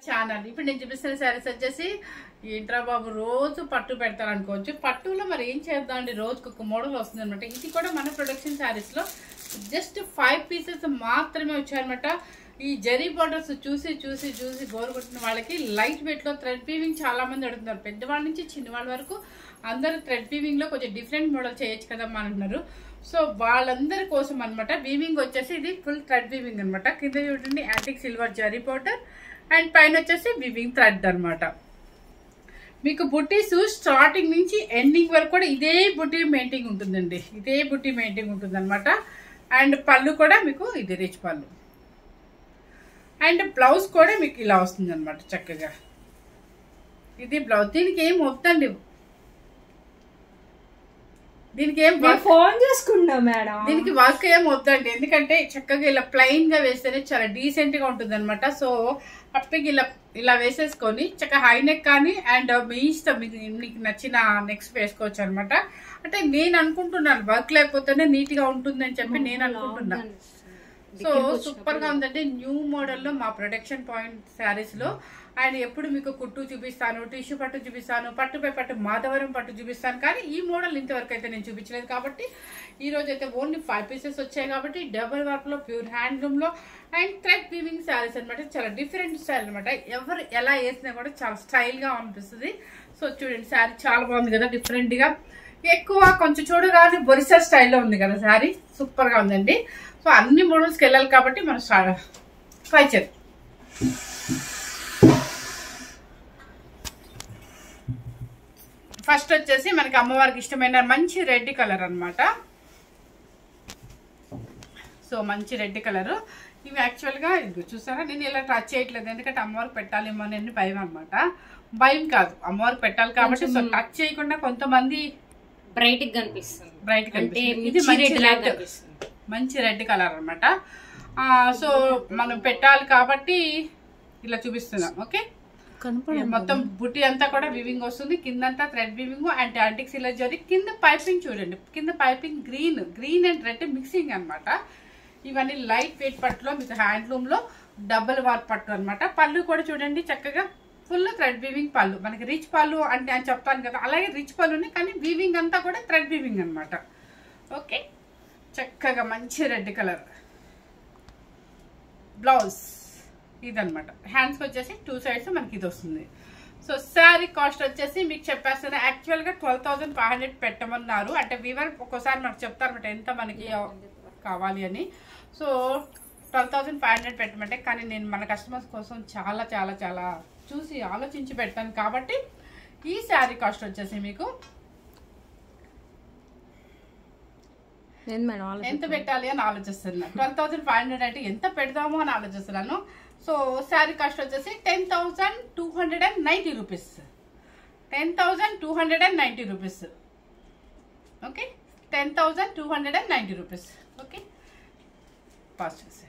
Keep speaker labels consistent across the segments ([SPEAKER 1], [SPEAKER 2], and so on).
[SPEAKER 1] Channel ఇప్పుడు నేను చూపిస్తున్న శారీస్ వచ్చేసి ఏంట్రా బాబు రోజు పట్టు పెడతారు అనుకోవచ్చు. పట్టులో మరి ఏం చేద్దాం అండి, రోజుకి ఒక మోడల్ వస్తుంది అనమాట. ఇది కూడా మన ప్రొడక్షన్ శారీస్ లో జస్ట్ 5 పీసెస్ మాత్రమే వచ్చాయన్నమాట. ఈ జరీ బార్డర్స్ చూసి చూసి చూసి బోర్ కొట్టిన వాళ్ళకి లైట్ వెయిట్ లో థ్రెడ్ వీవింగ్ చాలా మంది అడుగుతున్నారు. పెద్దవాళ్ళ నుంచి చిన్నవాళ్ళ వరకు అందరూ థ్రెడ్ వీవింగ్ లో కొంచెం డిఫరెంట్ మోడల్ చేయొచ్చు కదమ్మా అంటున్నారు. సో వాళ్ళందరి కోసం అనమాట వీవింగ్ వచ్చేసి ఇది ఫుల్ థ్రెడ్ వీవింగ్ అనమాట. కింద చూడండి antique silver zari border and పైన వచ్చేసి వివింగ్ థ్రెడ్ అనమాట. మీకు బుట్టీస్ స్టార్టింగ్ నుంచి ఎండింగ్ వరకు కూడా ఇదే బుట్టి మెయింటింగ్ ఉంటుందండి, ఇదే బుట్టి మెయింటింగ్ ఉంటుంది అనమాట. అండ్ పళ్ళు కూడా మీకు ఇది రిచ్ పళ్ళు అండ్ బ్లౌజ్ కూడా మీకు ఇలా వస్తుంది అనమాట చక్కగా. ఇది బ్లౌజ్. దీనికి ఏం వద్దండి, దీనికి ఏం
[SPEAKER 2] ఫోన్ చేసుకున్నా మేడం,
[SPEAKER 1] దీనికి వర్క్ ఏం వద్దండి. ఎందుకంటే చక్కగా ఇలా ప్లెయిన్ గా వేస్తేనే చాలా డీసెంట్ గా ఉంటుంది అనమాట. సో హ్యాపీగా ఇలా వేసేసుకొని చక్కగా హై నెక్ కానీ అండ్ మీ ఇష్టం మీకు నచ్చిన నెక్స్ట్ వేసుకోవచ్చు అనమాట. అంటే నేను అనుకుంటున్నాను వర్క్ లేకపోతేనే నీట్ గా ఉంటుందని చెప్పి నేను అనుకుంటున్నా. సో సూపర్ గా ఉందండి. న్యూ మోడల్ లో మా ప్రొడక్షన్ పాయింట్ శారీస్ లో అండ్ ఎప్పుడు మీకు కుట్టు చూపిస్తాను, టిష్యూ పట్టు చూపిస్తాను, పట్టుపై పట్టు మాధవరం పట్టు చూపిస్తాను. కానీ ఈ మోడల్ ఇంతవరకు అయితే నేను చూపించలేదు కాబట్టి ఈ రోజు అయితే ఓన్లీ 5 పీసెస్ వచ్చాయి కాబట్టి డబుల్ వర్క్ లో ప్యూర్ హ్యాండ్లూమ్ లో అండ్ థ్రెడ్ వీవింగ్ శారీస్ అనమాట. చాలా డిఫరెంట్ స్టైల్ అనమాట. ఎవరు ఎలా వేసినా కూడా చాలా స్టైల్ గా అనిపిస్తుంది. సో చూడండి శారీ చాలా బాగుంది కదా, డిఫరెంట్ గా ఎక్కువ కొంచెం చూడగానే బొరిసా స్టైల్లో ఉంది కదా శారీ, సూపర్ గా ఉందండి. సో అన్ని మోడల్స్కి వెళ్ళాలి కాబట్టి మనం ట్రై చేద్దాం. ఫస్ట్ వచ్చేసి మనకి అమ్మవారికి ఇష్టమైన మంచి రెడ్ కలర్ అనమాట. సో మంచి రెడ్ కలర్. ఇవి యాక్చువల్గా ఇది చూసారా, నేను ఇలా టచ్ చేయట్లేదు ఎందుకంటే అమ్మవారికి పెట్టాలేమో అని భయం అనమాట. భయం కాదు, అమ్మవారికి పెట్టాలి కాబట్టి సో టచ్ చేయకుండా కొంతమంది
[SPEAKER 2] బ్రైట్ కనిపిస్తుంది,
[SPEAKER 1] బ్రైట్ కనిపిస్తుంది. ఇది మంచి రెడ్ కలర్ అనమాట. సో మనం పెట్టాలి కాబట్టి ఇలా చూపిస్తున్నాం. ఓకే, మొత్తం బుట్టి అంతా కూడా వివింగ్ వస్తుంది, కిందంతా thread weaving and antique silver zari. కింద పైపింగ్ చూడండి, కింద piping green and red mixing అనమాట. ఇవన్నీ లైట్ వెయిట్ పట్టులో మీకు హ్యాండ్లూమ్ లో డబుల్ వార్ పట్టు అనమాట. పళ్ళు కూడా చూడండి చక్కగా ఫుల్ థ్రెడ్ వీవింగ్ పళ్ళు. మనకి రిచ్ పళ్ళు అంటే అని చెప్తాను కదా, అలాగే రిచ్ పళ్ళుని కానీ వీవింగ్ అంతా కూడా థ్రెడ్ వీవింగ్ అనమాట. ఓకే, చక్కగా మంచి రెడ్ కలర్ బ్లౌజ్ ఇదనమాట. హ్యాండ్స్కి వచ్చేసి 2 సైడ్స్ మనకి ఇది వస్తుంది. సో శారీ కాస్ట్ వచ్చేసి మీకు చెప్పేస్తాను. యాక్చువల్గా 12,500 పెట్టమన్నారు. అంటే వీవర్ ఒక్కోసారి మనకు చెప్తారన్నమాట ఎంత మనకి కావాలి అని. సో 12,500 పెట్టమంటే, కానీ నేను మన కస్టమర్స్ కోసం చాలా చాలా చాలా చూసి ఆలోచించి పెడతాను కాబట్టి ఈ శారీ కాస్ట్ వచ్చేసి మీకు ఎంత పెట్టాలి అని ఆలోచిస్తున్నాను. 12,500 అంటే ఎంత పెడదాము అని ఆలోచిస్తున్నాను. సో శారీ కాస్ట్ వచ్చేసి 10,290 rupees. 10,290 rupees. Okay, 10,290 rupees. Okay, pass చేసే.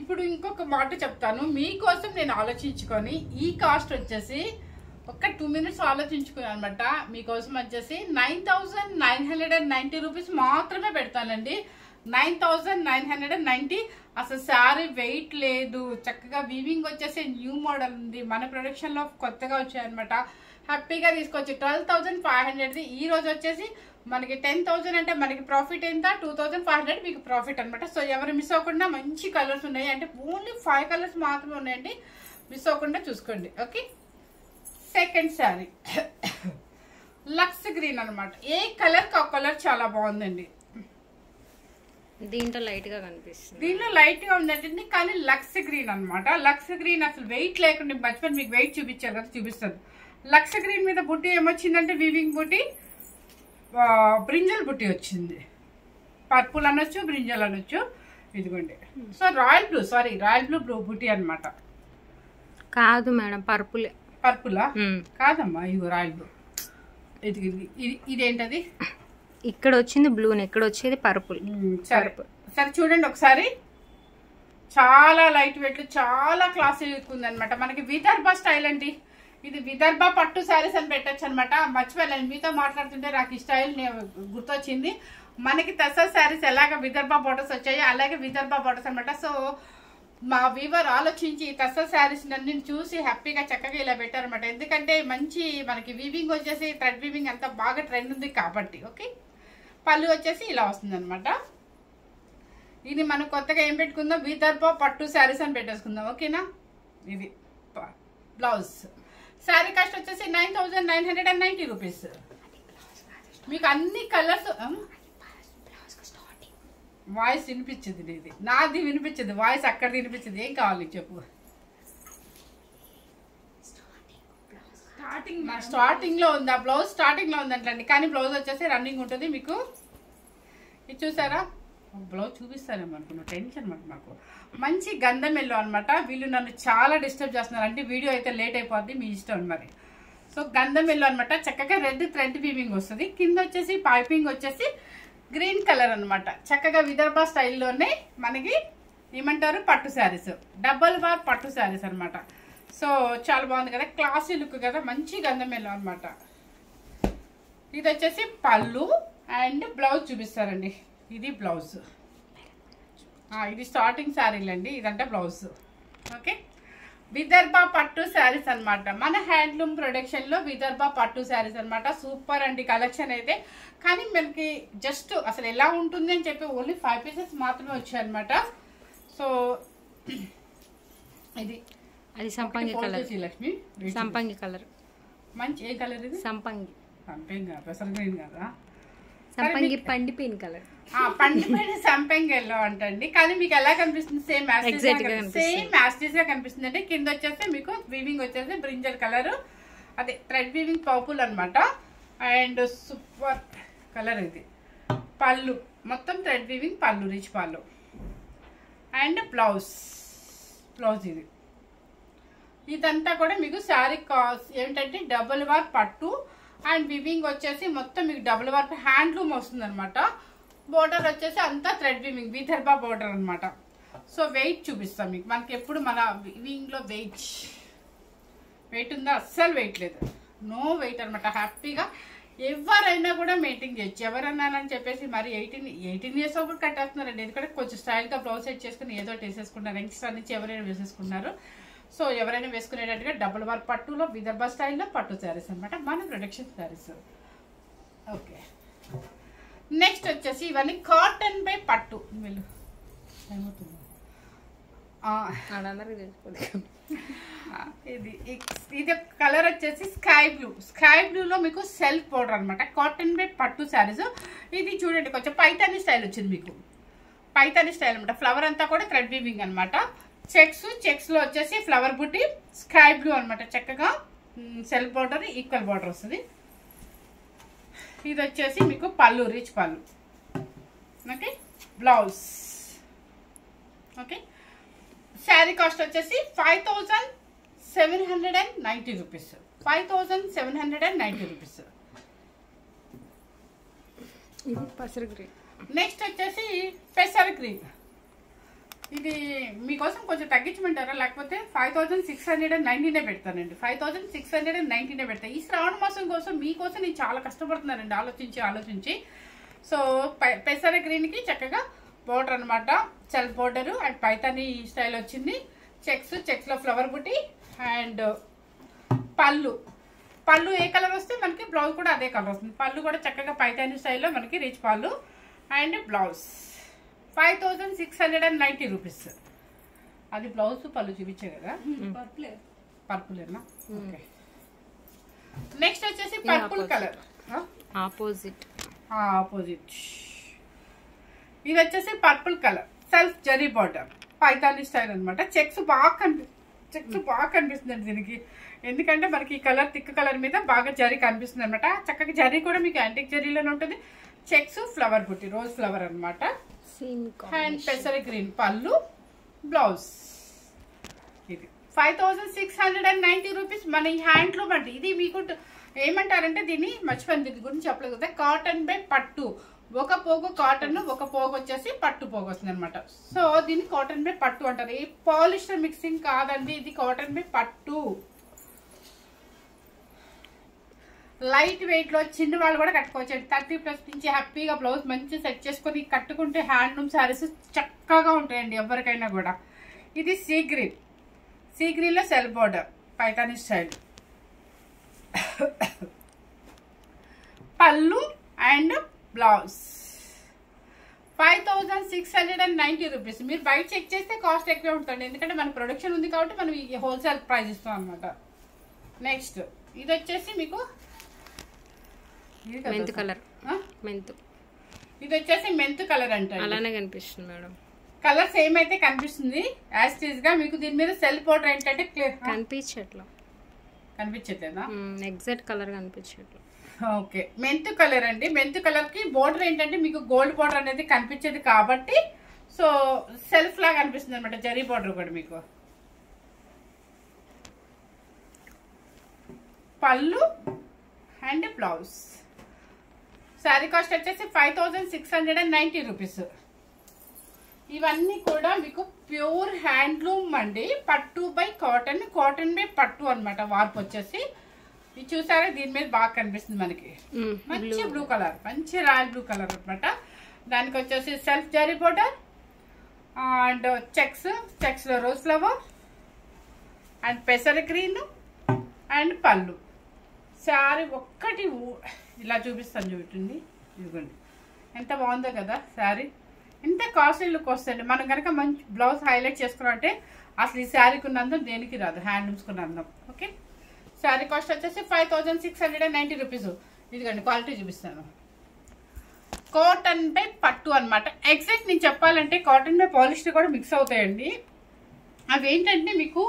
[SPEAKER 1] ఇప్పుడు ఇంకొక మాట చెప్తాను మీకోసం నేను ఆలోచించుకొని ఈ కాస్ట్ వచ్చేసి ఒక 2 మినిట్స్ ఆలోచించుకున్నాను అనమాట. మీకోసం వచ్చేసి 9,990 రూపీస్ మాత్రమే పెడతానండి. 9,990. అసలు శారీ వెయిట్ లేదు, చక్కగా వీవింగ్ వచ్చేసి న్యూ మోడల్ ఉంది, మన ప్రొడక్షన్ లో కొత్తగా వచ్చాయన్నమాట. హ్యాపీగా తీసుకోవచ్చు. 12,500 ఈ రోజు వచ్చేసి మనకి 10,000 అంటే మనకి ప్రాఫిట్ ఎంత, 2,500 మీకు ప్రాఫిట్ అనమాట. సో ఎవరు మిస్ అవ్వకుండా, మంచి కలర్స్ ఉన్నాయి అంటే ఓన్లీ 5 కలర్స్ మాత్రమే ఉన్నాయండి, మిస్ అవ్వకుండా చూసుకోండి. Okay, second sari Lux green అనమాట. ఏ కలర్ కా కలర్ చాలా బాగుందండి.
[SPEAKER 2] దీంట్లో లైట్ గా కనిపిస్తుంది,
[SPEAKER 1] దీనిలో లైట్ గా ఉందండి కానీ లక్స్ గ్రీన్ అనమాట. లక్స్ గ్రీన్ అసలు వెయిట్ లేకుండా మర్చిపోయి మీకు వెయిట్ చూపించారు కదా, చూపిస్తుంది. లక్స్ గ్రీన్ మీద బుట్టి ఏమొచ్చిందంటే వీవింగ్ బుట్టి, బ్రింజల్ బుట్టి వచ్చింది. పర్పుల్ అనొచ్చు, బ్రింజల్ అనొచ్చు. ఇదిగోండి. సో రాయల్ బ్లూ బుట్టి అనమాట.
[SPEAKER 2] కాదు మేడం,
[SPEAKER 1] పర్పులా కాదమ్మా, ఇగో రాయల్ బ్లూ. ఇదేంటది,
[SPEAKER 2] ఇక్కడ వచ్చింది బ్లూ, ఇక్కడ వచ్చేది పర్పుల్.
[SPEAKER 1] సరే చూడండి ఒకసారి, చాలా లైట్ వెయిట్, చాలా క్లాసీ ఉంది అనమాట. మనకి విదర్భ స్టైల్ అండి. ఇది విదర్భ పట్టు శారీస్ అని పెట్టచ్చు అనమాట. మర్చిపోయాను మీతో మాట్లాడుతుంటే నాకు ఈ స్టైల్ గుర్తొచ్చింది. మనకి తసర్ శారీస్ ఎలాగ విదర్భ బోర్డర్స్ వచ్చాయో అలాగే విదర్భ బోర్డర్స్ అనమాట. సో మా వీవర్ ఆలోచించి తస్స శారీస్ నన్ను చూసి హ్యాపీగా చక్కగా ఇలా పెట్టారనమాట. ఎందుకంటే మంచి మనకి వీవింగ్ వచ్చేసి థ్రెడ్ వీవింగ్ అంతా బాగా ట్రెండ్ ఉంది కాబట్టి. ఓకే, పళ్ళు వచ్చేసి ఇలా వస్తుంది అనమాట. ఇది మనం కొత్తగా ఏం పెట్టుకుందాం, విదర్భ పట్టు శారీస్ అని పెట్టేసుకుందాం. ఓకేనా, ఇది బ్లౌజ్. శారీ కాస్ట్ వచ్చేసి 9,990 రూపీస్. మీకు అన్ని కలర్స్ వాయిస్ వినిపించదు, ఇది నాది వినిపించదు, వాయిస్ అక్కడ వినిపించదు. ఏం కావాలి చెప్పు. స్టార్టింగ్ లో ఉంది, ఆ బ్లౌజ్ స్టార్టింగ్ లో ఉందంటండి. కానీ బ్లౌజ్ వచ్చేసి రన్నింగ్ ఉంటుంది మీకు. ఇది చూసారా, బ్లౌజ్ చూపిస్తారేమో అనుకున్నా, టెన్షన్ అనమాట. మాకు మంచి గంధం ఎల్లో అనమాట. వీళ్ళు నన్ను చాలా డిస్టర్బ్ చేస్తున్నారు, అంటే వీడియో అయితే లేట్ అయిపోద్ది, మీ ఇష్టం మరి. సో గంధం ఎల్లో అనమాట. చక్కగా రెడ్ థ్రెడ్ వీవింగ్ వస్తుంది. కింద వచ్చేసి పైపింగ్ వచ్చేసి గ్రీన్ కలర్ అనమాట. చక్కగా విదర్భ స్టైల్లోనే మనకి ఏమంటారు పట్టు శారీస్, డబల్ బార్ పట్టు శారీస్ అనమాట. సో చాలా బాగుంది కదా, క్లాసీ లుక్ కదా, మంచి గంధం ఎల్లో అనమాట. ఇది వచ్చేసి పళ్ళు అండ్ బ్లౌజ్ చూపిస్తారండి. ఇది బ్లౌజ్, ఇది స్టార్టింగ్ శారీలండి, ఇదంటే బ్లౌజ్. ఓకే, విదర్భ పట్టు శారీస్ అనమాట. మన హ్యాండ్లూమ్ ప్రొడక్షన్ లో విదర్భ పట్టు శారీస్ అనమాట. సూపర్ అండి కలెక్షన్ అయితే. కానీ మనకి జస్ట్ అసలు ఎలా ఉంటుంది అని చెప్పి ఓన్లీ 5 పీసెస్ మాత్రమే వచ్చాయి అనమాట. సో ఇది
[SPEAKER 2] అది సంపంగి కలర్,
[SPEAKER 1] లక్ష్మి
[SPEAKER 2] సంపంగి కలర్.
[SPEAKER 1] మంచి ఏ కలర్ ఇది?
[SPEAKER 2] సంపంగి.
[SPEAKER 1] సంపంగి కాదు, పెసర గ్రీన్ కదా,
[SPEAKER 2] సంపంగి పండిపోయిన కలర్.
[SPEAKER 1] పండిపోయిన సంపంగి ఎల్లో అంటండి. కానీ మీకు ఎలా కనిపిస్తుంది, సేమ్ యాస్టీస్ గా కనిపిస్తుంది. అంటే కింద వచ్చేసి మీకు వీవింగ్ వచ్చేసి బ్రింజల్ కలర్, అదే థ్రెడ్ వీవింగ్ పర్పుల్ అనమాట. అండ్ సూపర్ కలర్ ఇది. పళ్ళు మొత్తం థ్రెడ్ వీవింగ్ పళ్ళు, రిచ్ పళ్ళు. అండ్ బ్లౌజ్ ఇది. ఇదంతా కూడా మీకు శారీ కాస్ట్ ఏంటంటే డబుల్ వార్ పట్టు అండ్ వివింగ్ వచ్చేసి మొత్తం మీకు డబుల్ వార్ హ్యాండ్లూమ్ వస్తుంది అనమాట. బోర్డర్ వచ్చేసి అంతా థ్రెడ్ వివింగ్, విదర్భ బోర్డర్ అనమాట. సో వెయిట్ చూపిస్తాం మీకు. మనకి ఎప్పుడు మన వివింగ్ లో వెయిట్ ఉందా? అస్సలు వెయిట్ లేదు, నో వెయిట్ అనమాట. హ్యాపీగా ఎవరైనా కూడా మెయింటైన్ చేయొచ్చు. ఎవరన్నానని చెప్పేసి మరి 18 ఇయర్స్ కూడా కట్టేస్తున్నారండి. ఎందుకంటే కొంచెం స్టైల్గా బ్లౌజ్ సెట్ చేసుకుని ఏదో వేసేసుకుంటారు, యంగ్స్టర్ నుంచి ఎవరైనా వేసేసుకున్నారు. సో ఎవరైనా వేసుకునేటట్టుగా డబుల్ వార్ పట్టులో విదర్భ స్టైల్లో పట్టు శారీస్ అనమాట, మన ప్రొడక్షన్ శారీస్. ఓకే, నెక్స్ట్ వచ్చేసి ఇవన్నీ కాటన్ బై పట్టు. వీళ్ళు ఏమవుతుంది ఇది కలర్ వచ్చేసి స్కై బ్లూలో మీకు సెల్ఫ్ బోర్డర్ అనమాట. కాటన్ బై పట్టు శారీస్. ఇది చూడండి కొంచెం పైతాని స్టైల్ వచ్చింది మీకు, పైతాని స్టైల్ అనమాట. ఫ్లవర్ అంతా కూడా థ్రెడ్ వీవింగ్ అనమాట. చెక్స్ లో వచ్చేసి ఫ్లవర్ బుట్టి, స్కై బ్లూ అనమాట. చక్కగా సెల్ఫ్ బోర్డర్, ఈక్వల్ బోర్డర్ వస్తుంది. ఇది వచ్చేసి మీకు పళ్ళు, రిచ్ పళ్ళు. Okay, blouse. Okay, sari cost వచ్చేసి 5,790 రూపీస్. 5,790 రూపీస్. నెక్స్ట్ వచ్చేసి పెసర్ గ్రీన్. ఇది మీకోసం కొంచెం తగ్గించమంటారా, లేకపోతే 5,690 పెడతానండి. 5,690 పెడతాను. ఈ శ్రావణ మాసం కోసం మీకోసం నేను చాలా కష్టపడుతున్నానండి, ఆలోచించి. సో పెసర గ్రీన్ కి చక్కగా బోర్డర్ అనమాట, self border and Paithani style వచ్చింది. చెక్స్ లో ఫ్లవర్ బుట్టి అండ్ పళ్ళు ఏ కలర్ వస్తే మనకి బ్లౌజ్ కూడా అదే కలర్ వస్తుంది. పళ్ళు కూడా చక్కగా పైతాని స్టైల్లో మనకి రిచ్ పళ్ళు అండ్ బ్లౌజ్. 5,690 రూపీస్. అది బ్లౌజ్, పళ్ళు చూపించే కదా, పర్పులేనా? ఓకే, నెక్స్ట్ వచ్చేసి పర్పుల్ కలర్,
[SPEAKER 2] ఆపోజిట్.
[SPEAKER 1] ఇది వచ్చేసి purple colour, self zari border, Paithani style అనమాట. చెక్స్ బాగా కనిపిస్తుంది అండి దీనికి. ఎందుకంటే మనకి ఈ కలర్ థిక్ కలర్ మీద బాగా జరీ కనిపిస్తుంది అనమాట. చక్కగా జరీ కూడా మీకు యాంటిక్ జరీలోనే ఉంటుంది. చెక్స్, ఫ్లవర్ బుట్టి, రోజ్ ఫ్లవర్ అనమాట. అండ్ పెసర గ్రీన్ పళ్ళు, బ్లౌజ్. ఇది 5,690 రూపీస్. మన ఈ హ్యాండ్లూమ్ అండి. ఇది మీకు ఏమంటారంటే దీన్ని మర్చిపోయింది, దీని గురించి చెప్పలేదు కదా. కాటన్ బై పట్టు, ఒక పోగు కాటన్, ఒక పోగు వచ్చేసి పట్టు పోగు వస్తుంది అనమాట. సో దీన్ని కాటన్ బై పట్టు అంటారు. ఈ పాలిస్టర్ మిక్సింగ్ కాదండి, ఇది కాటన్ బై పట్టు. లైట్ వెయిట్ లో చిన్న వాళ్ళు కూడా కట్టుకోవచ్చు. 30+ నుంచి హ్యాపీగా బ్లౌజ్ మంచి సెట్ చేసుకొని కట్టుకుంటే హ్యాండ్లూమ్ శారీస్ చక్కగా ఉంటాయండి ఎవరికైనా కూడా. ఇది సీ గ్రీన్లో సెల్ఫ్ బోర్డర్ పైతాని స్టైల్. పళ్ళు అండ్ బ్లౌజ్ 5690 రూపీస్. మీరు బయట చెక్ చేస్తే కాస్ట్ ఎక్కువే ఉంటుంది, ఎందుకంటే మన ప్రొడక్షన్ ఉంది కాబట్టి మనం ఈ హోల్సేల్ ప్రైస్ ఇస్తాం అనమాట. నెక్స్ట్ ఇది వచ్చేసి మీకు
[SPEAKER 2] మెంతు కలర్. మెంతు
[SPEAKER 1] ఇది వచ్చేసి మెంతు కలర్ అంటే
[SPEAKER 2] అలానే కనిపిస్తుంది మేడం.
[SPEAKER 1] కలర్ సేమ్ అయితే కనిపిస్తుంది యాజ్ టీజ్ గా. మీకు దీని మీద సెల్ఫ్ బోర్డర్ ఏంటంటే కనిపించట్లేదా?
[SPEAKER 2] ఎగ్జాక్ట్ కలర్ కనిపించట్లేదు.
[SPEAKER 1] ఓకే, మెంతు కలర్ అండి. మెంతు కలర్ కి బోర్డర్ ఏంటంటే మీకు గోల్డ్ బోర్డర్ అనేది కనిపించేది కాబట్టి సో సెల్ఫ్ లాగా కనిపిస్తుంది అనమాట. జరీ బోర్డర్ కూడా మీకు. పళ్ళు అండ్ బ్లౌజ్. శారీ కాస్ట్ వచ్చేసి 5690 రూపీస్. ఇవన్నీ కూడా మీకు ప్యూర్ హ్యాండ్లూమ్ అండి. పట్టు బై కాటన్, కాటన్ బై పట్టు అనమాట. వార్పు వచ్చేసి ఇది చూసారా, దీని మీద బాగా కనిపిస్తుంది మనకి. మంచి బ్లూ కలర్, మంచి రాయల్ బ్లూ కలర్ అనమాట. దానికి వచ్చేసి self zari border and checks లో రోజ్ ఫ్లవర్ అండ్ పెసర గ్రీన్ అండ్ పళ్ళు. శారీ ఒక్కటి ఇలా చూపిస్తాను చూడండి. ఇదిగోండి ఎంత బాగుందో కదా శారీ. ఎంత కాస్ట్లీ లుక్ వస్తుంది. మనం కనుక మంచి బ్లౌజ్ హైలైట్ చేసుకున్నామంటే అసలు ఈ శారీకి ఉన్న అందం దేనికి రాదు, హ్యాండ్లూమ్స్కి ఉన్న అందం. ఓకే, శారీ కాస్ట్ వచ్చేసి 5690 రూపీస్. ఇదిగోండి క్వాలిటీ చూపిస్తాను. కాటన్ బై పట్టు అనమాట. ఎగ్జాక్ట్ నేను చెప్పాలంటే కాటన్ బై పాలిస్టర్ కూడా మిక్స్ అవుతాయండి. అవి ఏంటంటే మీకు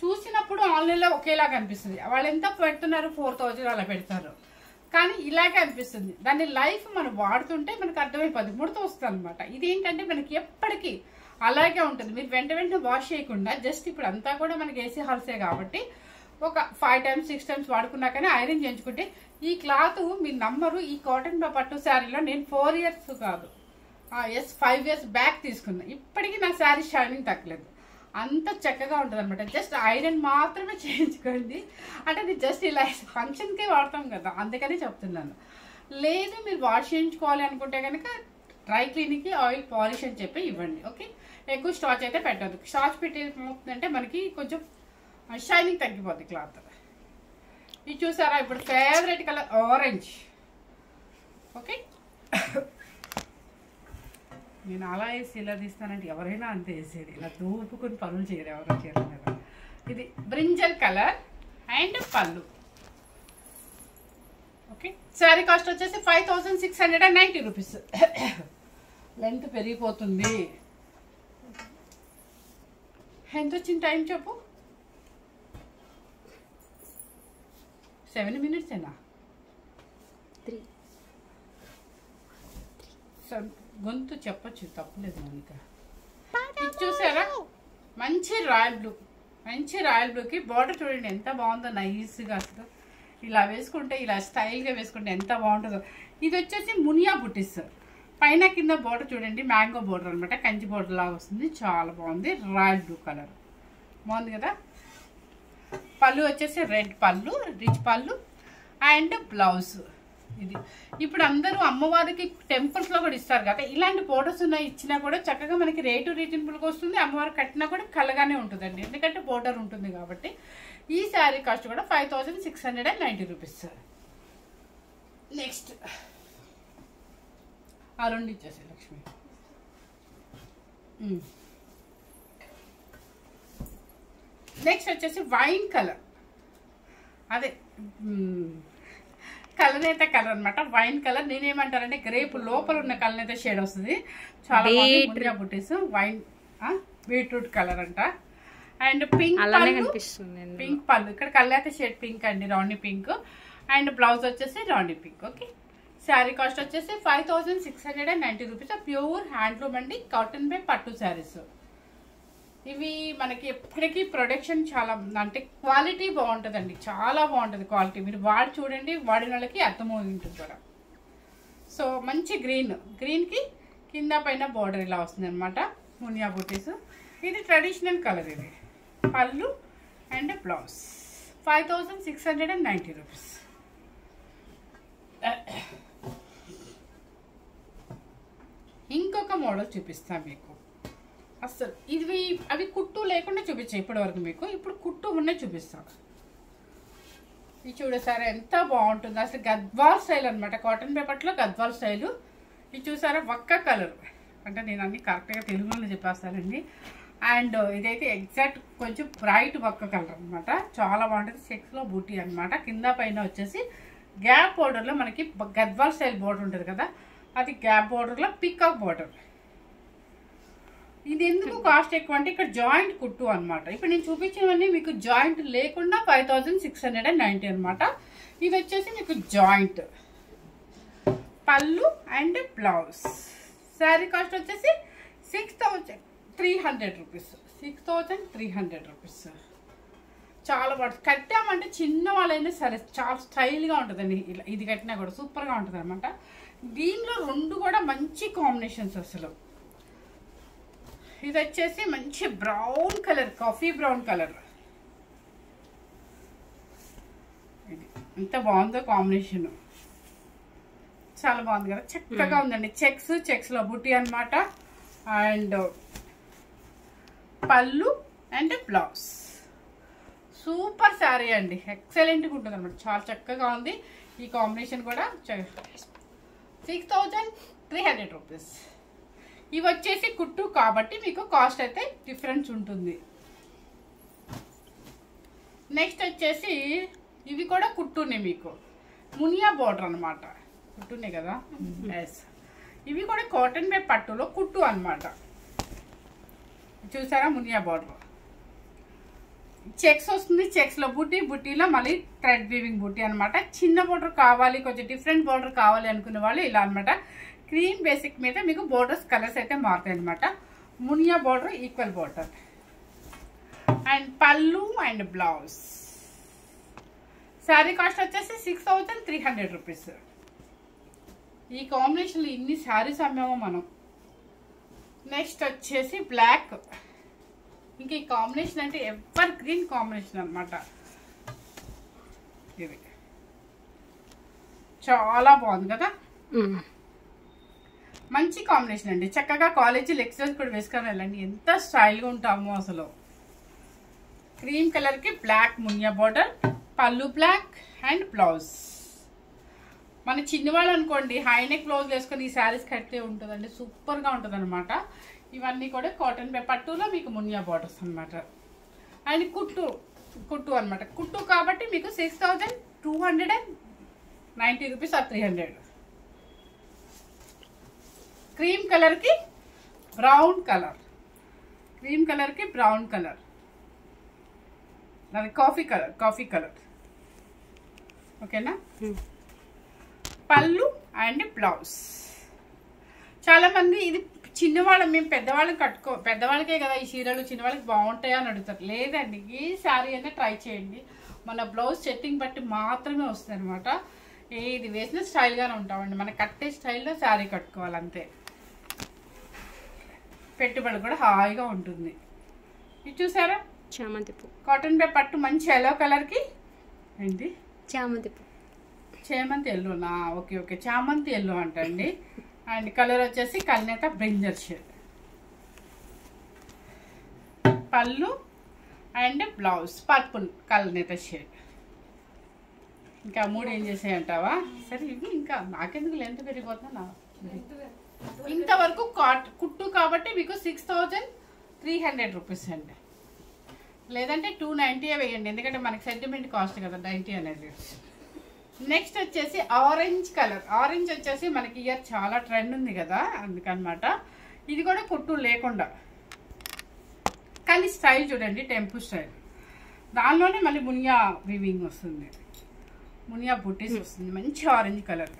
[SPEAKER 1] చూసినప్పుడు ఆన్లైన్లో ఒకేలా కనిపిస్తుంది. వాళ్ళు ఎంత పెడుతున్నారు, 4000 అలా పెడతారు, కానీ ఇలాగే అనిపిస్తుంది. దాని లైఫ్ మనం వాడుతుంటే మనకు అర్థమైపోద్ది, ముడత వస్తుంది అనమాట. ఇది ఏంటంటే మనకి ఎప్పటికీ అలాగే ఉంటుంది. మీరు వెంటనే వాష్ చేయకుండా జస్ట్ ఇప్పుడు అంతా కూడా మనకి ఏసీ హౌసే కాబట్టి ఒక 5 times 6 times వాడుకున్నాకనే ఐరన్ చేయించుకుంటే ఈ క్లాత్ మీరు నమ్మరు. ఈ కాటన్ పట్టు శారీలో నేను 4 years కాదు 5 years బ్యాక్ తీసుకున్నా. ఇప్పటికీ నా శారీ షైనింగ్ తగ్గలేదు, అంత చక్కగా ఉంటుంది అనమాట. జస్ట్ ఐరన్ మాత్రమే చేయించుకోండి. అంటే అది జస్ట్ ఇలా ఫంక్షన్కే వాడతాం కదా, అందుకనే చెప్తున్నాను. లేదు మీరు వాష్ చేయించుకోవాలి అనుకుంటే కనుక డ్రై క్లీనింగ్కి ఆయిల్ పాలిష్ అని చెప్పి ఇవ్వండి. ఓకే, ఎక్కువ స్టార్చ్ అయితే పెట్టద్దు. స్టార్చ్ పెట్టేమవుతుందంటే మనకి కొంచెం షైనింగ్ తగ్గిపోద్ది క్లాత్. ఇది చూసారా, ఇప్పుడు ఫేవరెట్ కలర్ ఆరెంజ్. ఓకే, నేను అలా వేసి ఇలా తీస్తానంటే ఎవరైనా అంతే వేసేది, ఇలా దూపుకొని పనులు చేయరు ఎవరో చేయరు కదా. ఇది బ్రింజల్ కలర్ అండ్ పళ్ళు. ఓకే, శారీ కాస్ట్ వచ్చేసి 5690 రూపీస్. లెంత్ పెరిగిపోతుంది. ఎంత వచ్చింది టైం చెప్పు? 7 minutes ఏనా?
[SPEAKER 2] 3.
[SPEAKER 1] గొంతు చెప్పచ్చు, తప్పలేదు మనకి. ఇది చూసారా, మంచి రాయల్ బ్లూ. మంచి రాయల్ బ్లూకి బార్డర్ చూడండి ఎంత బాగుందో, నైస్గా. అసలు ఇలా వేసుకుంటే, ఇలా స్టైల్గా వేసుకుంటే ఎంత బాగుంటుందో. ఇది వచ్చేసి మునియా బుటీస్. పైన కింద బార్డర్ చూడండి, మ్యాంగో బార్డర్ అనమాట. కంచి బార్డర్ లాగా వస్తుంది, చాలా బాగుంది. రాయల్ బ్లూ కలర్ బాగుంది కదా. పళ్ళు వచ్చేసి రెడ్ పళ్ళు, రిచ్ పళ్ళు అండ్ బ్లౌజ్. ఇది ఇప్పుడు అందరూ అమ్మవారికి టెంపుల్స్లో కూడా ఇస్తారు కదా, ఇలాంటి బోర్డర్స్ ఉన్నాయి. ఇచ్చినా కూడా చక్కగా మనకి రేటు రీజనబుల్గా వస్తుంది. అమ్మవారు కట్టినా కూడా కలగానే ఉంటుందండి, ఎందుకంటే బోర్డర్ ఉంటుంది కాబట్టి. ఈ శారీ కాస్ట్ కూడా 5690 రూపీస్. నెక్స్ట్ ఆ రెండు ఇచ్చేసి లక్ష్మి. నెక్స్ట్ వచ్చేసి వైన్ కలర్. అదే కలనేత కలర్ అనమాట, వైన్ కలర్. నేనేమంటారంటే గ్రేప్ లోపల ఉన్న కలనేత షేడ్ వస్తుంది. చాలా బాగుంది బుటీస్. వైన్ బీట్రూట్ కలర్ అంట. అండ్ పింక్ పింక్ పళ్ళు. ఇక్కడ కలనేత షేడ్ పింక్ అండి, రాణి పింక్. అండ్ బ్లౌజ్ వచ్చేసి రాణి పింక్. ఓకే, శారీ కాస్ట్ వచ్చేసి 5690 రూపీస్. ప్యూర్ హ్యాండ్లూమ్ అండి, కాటన్ బై పట్టు శారీస్. ఇవి మనకి ఎప్పటికీ ప్రొడక్షన్ చాలా అంటే క్వాలిటీ బాగుంటుందండి, చాలా బాగుంటుంది క్వాలిటీ. మీరు వాడి చూడండి, వాడిన వాళ్ళకి అర్థమవుతుంది కూడా. సో మంచి గ్రీన్కి కింద పైన బార్డర్ ఇలా వస్తుంది అనమాట, మునియా బూటీస్. ఇది ట్రెడిషనల్ కలర్. ఇది పళ్ళు అండ్ బ్లౌజ్. 5690 రూపీస్. ఇంకొక మోడల్ చూపిస్తాను మీకు. అసలు ఇవి అవి కుట్టు లేకుండా చూపించాయి ఇప్పటి వరకు మీకు. ఇప్పుడు కుట్టు ఉన్నే చూపిస్తాను. ఇది చూడసారా ఎంత బాగుంటుంది అసలు. గద్వాల్ స్టైల్ అనమాట, కాటన్ పేపర్లో గద్వాల్ స్టైలు. ఇది చూసారా వక్క కలర్, అంటే నేను అన్ని కరెక్ట్గా తెలుగులోనే చెప్పేస్తానండి. అండ్ ఇదైతే ఎగ్జాక్ట్ కొంచెం బ్రైట్ వక్క కలర్ అనమాట, చాలా బాగుంటుంది. చెక్స్లో బూటీ అనమాట. కింద పైన వచ్చేసి గ్యాప్ బోర్డర్లో మనకి గద్వాల్ స్టైల్ బోర్డర్ ఉంటుంది కదా, అది గ్యాప్ బోర్డర్లో పికాక్ బోర్డర్. ఇది ఎందుకు కాస్ట్ ఎక్కువ అంటే ఇక్కడ జాయింట్ కుట్టు అనమాట. ఇప్పుడు నేను చూపించినవన్నీ మీకు జాయింట్ లేకుండా 5690 అనమాట. ఇది వచ్చేసి మీకు జాయింట్ పళ్ళు అండ్ బ్లౌజ్. శారీ కాస్ట్ వచ్చేసి 6300 రూపీస్. 6300 రూపీస్. చాలా బాగుంటుంది. కట్టామంటే చిన్న వాళ్ళైనా సరే చాలా స్టైల్గా ఉంటుందండి. ఇలా ఇది కట్టినా కూడా సూపర్గా ఉంటుంది అనమాట. దీనిలో రెండు కూడా మంచి కాంబినేషన్స్ అసలు. ఇది వచ్చేసి మంచి brown colour, coffee brown colour. ఇది ఎంత బాగుందో కాంబినేషన్, చాలా బాగుంది కదా, చక్కగా ఉందండి. చెక్స్లో బుట్టి అనమాట. అండ్ పళ్ళు అండ్ బ్లౌజ్. సూపర్ శారీ అండి, ఎక్సలెంట్గా ఉంటుంది అనమాట, చాలా చక్కగా ఉంది. ఈ కాంబినేషన్ కూడా 6300 రూపీస్. ఇవి వచ్చేసి కుట్టు కాబట్టి మీకు కాస్ట్ అయితే డిఫరెన్స్ ఉంటుంది. నెక్స్ట్ వచ్చేసి ఇవి కూడా కుట్టునే, మీకు మునియా బోర్డర్ అనమాట. కుట్టునే కదా, ఎస్. ఇవి కూడా కాటన్ పే పట్టులో కుట్టు అనమాట. చూసారా మునియా బోర్డర్. చెక్స్ వస్తుంది, చెక్స్లో బుట్టి, బుట్టీలో మళ్ళీ థ్రెడ్ వీవింగ్ బుట్టి అనమాట. చిన్న బోర్డర్ కావాలి, కొంచెం డిఫరెంట్ బోర్డర్ కావాలి అనుకునే వాళ్ళు ఇలా అనమాట. క్రీమ్ బేసిక్ మీద మీకు బోర్డర్స్ కలర్స్ అయితే మారుతాయి అనమాట. Muniya border equal border. And పళ్ళు అండ్ బ్లౌజ్. శారీ కాస్ట్ వచ్చేసి 6300 రూపీస్. ఈ కాంబినేషన్లో ఇన్ని శారీస్ అమ్మామో మనం. నెక్స్ట్ వచ్చేసి బ్లాక్. ఇంక ఈ కాంబినేషన్ అంటే ఎవర్ గ్రీన్ కాంబినేషన్ అనమాట. ఇది చాలా బాగుంది కదా, మంచి కాంబినేషన్ అండి. చక్కగా కాలేజీ లెక్చరర్స్ కూడా వేసుకొని వెళ్ళండి, ఎంత స్టైల్గా ఉంటామో అసలు. క్రీమ్ కలర్కి బ్లాక్ మునియా బోర్డర్, పళ్ళు బ్లాక్ అండ్ బ్లౌజ్. మన చిన్నవాళ్ళు అనుకోండి హైనెక్ బ్లౌజ్ వేసుకొని ఈ శారీస్ కట్టే ఉంటుందండి, సూపర్గా ఉంటుంది అనమాట. ఇవన్నీ కూడా కాటన్ పట్టులో మీకు మునియా బోర్డర్స్ అనమాట. అండ్ కుట్టు అనమాట. కుట్టు కాబట్టి మీకు 6290 రూపీస్ ఆర్ 300. క్రీమ్ కలర్కి బ్రౌన్ కలర్, క్రీమ్ కలర్కి బ్రౌన్ కలర్, అది కాఫీ కలర్. ఓకేనా. పళ్ళు అండ్ బ్లౌజ్. చాలా మంది ఇది చిన్నవాళ్ళం, మేము పెద్దవాళ్ళకే కదా ఈ చీరలు, చిన్నవాళ్ళకి బాగుంటాయా అని అడుగుతారు. లేదండి, ఈ శారీ అయినా ట్రై చేయండి. మన బ్లౌజ్ సెట్టింగ్ బట్టి మాత్రమే వస్తుంది అనమాట. ఏది వేసిన స్టైల్గానే ఉంటామండి. మన కట్టే స్టైల్లో శారీ కట్టుకోవాలంతే. పెట్టుబడి కూడా హాయిగా ఉంటుంది. ఇది చూసారా
[SPEAKER 2] చామంతి పువ్వు,
[SPEAKER 1] కాటన్ పే పట్టు, మంచి ఎల్లో కలర్కి ఏంటి
[SPEAKER 2] చామంతి పువ్వు,
[SPEAKER 1] చేమంతి ఎల్లోనా, ఓకే ఓకే, చామంతి ఎల్లో అంటండి. అండ్ కలర్ వచ్చేసి కల్నేత బ్రింజర్ షేడ్. పళ్ళు అండ్ బ్లౌజ్ పర్పుల్ కల్నేత షేడ్. ఇంకా మూడు ఏం చేసాయంటావా? సరే ఇవి ఇంకా నాకెందుకు లెంత్ పెరిగిపోతున్నా. ఇంతవరకు కుట్టు కాబట్టి మీకు 6300 రూపీస్ అండి. లేదంటే 290 వేయండి, ఎందుకంటే మనకి సెంటిమెంట్ కాస్ట్ కదా 90 అనేది. నెక్స్ట్ వచ్చేసి ఆరెంజ్ కలర్. ఆరెంజ్ వచ్చేసి మనకి ఇయర్ చాలా ట్రెండ్ ఉంది కదా, అందుకనమాట. ఇది కూడా కుట్టు లేకుండా, కానీ స్టైల్ చూడండి, టెంపుల్ స్టైల్. దానిలోనే మళ్ళీ మునియా వీవింగ్ వస్తుంది, మునియా బుట్టీస్ వస్తుంది. మంచి ఆరెంజ్ కలర్,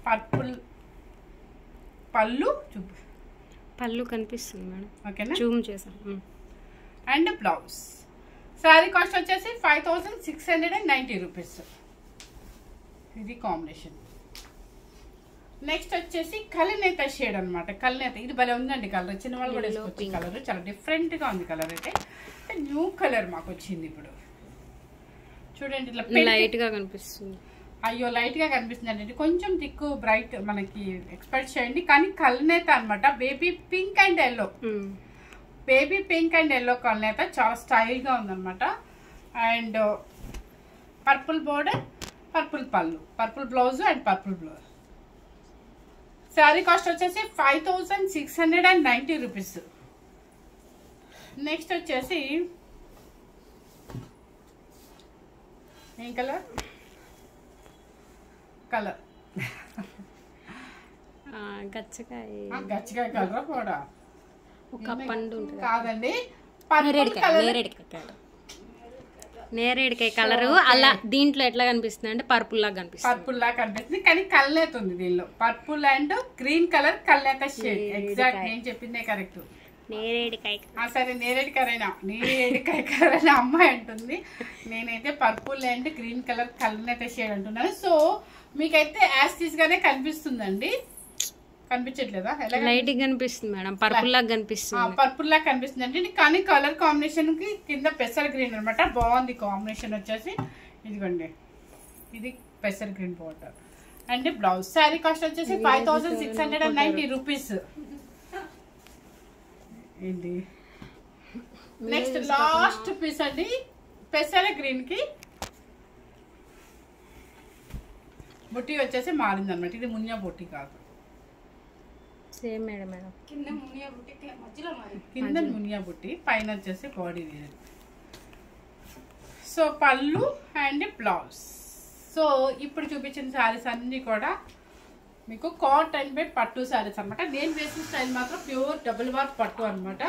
[SPEAKER 1] పర్పుల్. పళ్ళు
[SPEAKER 2] పళ్ళు కనిపిస్తుంది మేడం,
[SPEAKER 1] ఓకేనా,
[SPEAKER 2] జూమ్ చేసాం.
[SPEAKER 1] And blouse. శారీ కాస్ట్ వచ్చేసి 5690 రూపీస్. ఇది కాంబినేషన్. నెక్స్ట్ వచ్చేసి కలినేత షేడ్ అనమాట. కలినేత ఇది భలే ఉందండి కలర్, చిన్న వాళ్ళు కూడా వేసుకోవచ్చు. కలర్ చాలా డిఫరెంట్గా ఉంది. కలర్ అయితే న్యూ కలర్ మాకు వచ్చింది ఇప్పుడు. చూడండి ఇట్లా
[SPEAKER 2] లైట్గా కనిపిస్తుంది.
[SPEAKER 1] అయ్యో లైట్ గా కనిపిస్తుంది అండి, కొంచెం థిక్ బ్రైట్ మనకి ఎక్స్పెక్ట్ చేయండి. కానీ కలనేత అనమాట, baby pink and yellow, baby pink and yellow కలనేత చాలా స్టైల్ గా ఉందన్నమాట. And purple border, purple pallu, purple blouse and purple blouse. Saree cost వచ్చేసి 5690 రూపీస్. నెక్స్ట్ వచ్చేసి ఏం కలర్ కలర్ గచ్చకాయ కలర్ కూడా
[SPEAKER 2] ఒక పండు
[SPEAKER 1] కాదండి,
[SPEAKER 2] నేరేడికాయ కలర్. అలా దీంట్లో ఎట్లా కనిపిస్తుంది అంటే పర్పుల్ లాగా కనిపిస్తుంది,
[SPEAKER 1] పర్పుల్ లాగా కనిపిస్తుంది. కానీ కల్నేత ఉంది దీనిలో, పర్పుల్ అండ్ గ్రీన్ కలర్ కల్నేత షేడ్. ఎగ్జాక్ట్ నేను చెప్పిందే కరెక్ట్.
[SPEAKER 2] నేరేడికాయ
[SPEAKER 1] సరే నేరేడికాయ కలర్ అమ్మాయి అంటుంది, నేనైతే పర్పుల్ అండ్ గ్రీన్ కలర్ కల్నేత షేడ్ అంటున్నాను. సో మీకైతే యాస్టీస్ గానే కనిపిస్తుందండి, కనిపించట్లేదా?
[SPEAKER 2] లైట్ కనిపిస్తుంది మేడం, పర్పుల్ లాగా కనిపిస్తుంది,
[SPEAKER 1] పర్పుల్ లాగా కనిపిస్తుంది అండి. కానీ కలర్ కాంబినేషన్ కి కింద పెసర్ గ్రీన్ అనమాట, బాగుంది కాంబినేషన్ వచ్చేసి. ఇదిగోండి, ఇది పెసర్ green border and blouse. Saree cost వచ్చేసి 5690 రూపీస్. ఏంటి నెక్స్ట్ లాస్ట్ పీస్ అండి, పెసర గ్రీన్ కి బుట్టి వచ్చేసి మారింది అనమాట. ఇది మునియా బుట్టి కాదు,
[SPEAKER 2] సేమ్ మేడం.
[SPEAKER 1] కింద మునియా బుట్టి, పైన వచ్చేసి బాడీ వేర్. సో పళ్ళు అండ్ బ్లౌజ్. సో ఇప్పుడు చూపించిన శారీస్ అన్ని కూడా మీకు కాటన్ బై పట్టు శారీస్ అనమాట. నేను వేసిన స్టైల్ మాత్రం ప్యూర్ డబుల్ వార్ పట్టు అనమాట.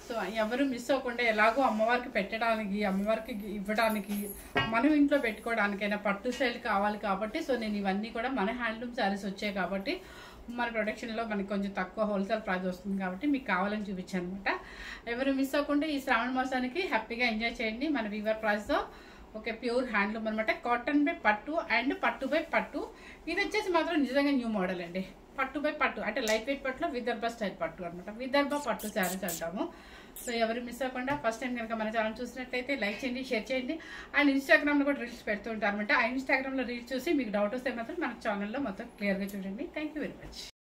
[SPEAKER 1] సో ఎవరు మిస్ అవ్వకుండా, ఎలాగో అమ్మవారికి పెట్టడానికి, అమ్మవారికి ఇవ్వడానికి, మనం ఇంట్లో పెట్టుకోవడానికైనా పట్టు స్టైల్ కావాలి కాబట్టి, సో నేను ఇవన్నీ కూడా మన హ్యాండ్లూమ్ శారీస్ వచ్చాయి కాబట్టి మన ప్రొడక్షన్లో మనకి కొంచెం తక్కువ హోల్సేల్ ప్రైస్ వస్తుంది కాబట్టి మీకు కావాలని చూపించాను అనమాట. ఎవరు మిస్ అవ్వకుండా ఈ శ్రావణ మాసానికి హ్యాపీగా ఎంజాయ్ చేయండి మన వీవర్ ప్రైస్తో. ఓకే, ప్యూర్ హ్యాండ్లూమ్ అనమాట, కాటన్ బై పట్టు అండ్ పట్టు బై పట్టు. ఇది వచ్చేసి మాత్రం నిజంగా న్యూ మోడల్ అండి, పట్టు బై పట్టు అంటే లైట్ వెయిట్ పట్టులో విదర్భ స్టైల్ పట్టు అనమాట, విదర్భ పట్టు శారీస్ అంటాము. సో ఎవరు మిస్ అవ్వకుండా ఫస్ట్ టైం కనుక మన ఛానల్ చూసినట్లయితే లైక్ చేయండి, షేర్ చేయండి. అండ్ ఇన్స్టాగ్రామ్లో కూడా రీల్స్ పెడుతూ ఉంటారు అనమాట. ఆ ఇన్స్టాగ్రామ్లో రీల్స్ చూసి మీకు డౌట్ వస్తే మాత్రం మన ఛానల్లో మొత్తం క్లియర్గా చూడండి. Thank you very much.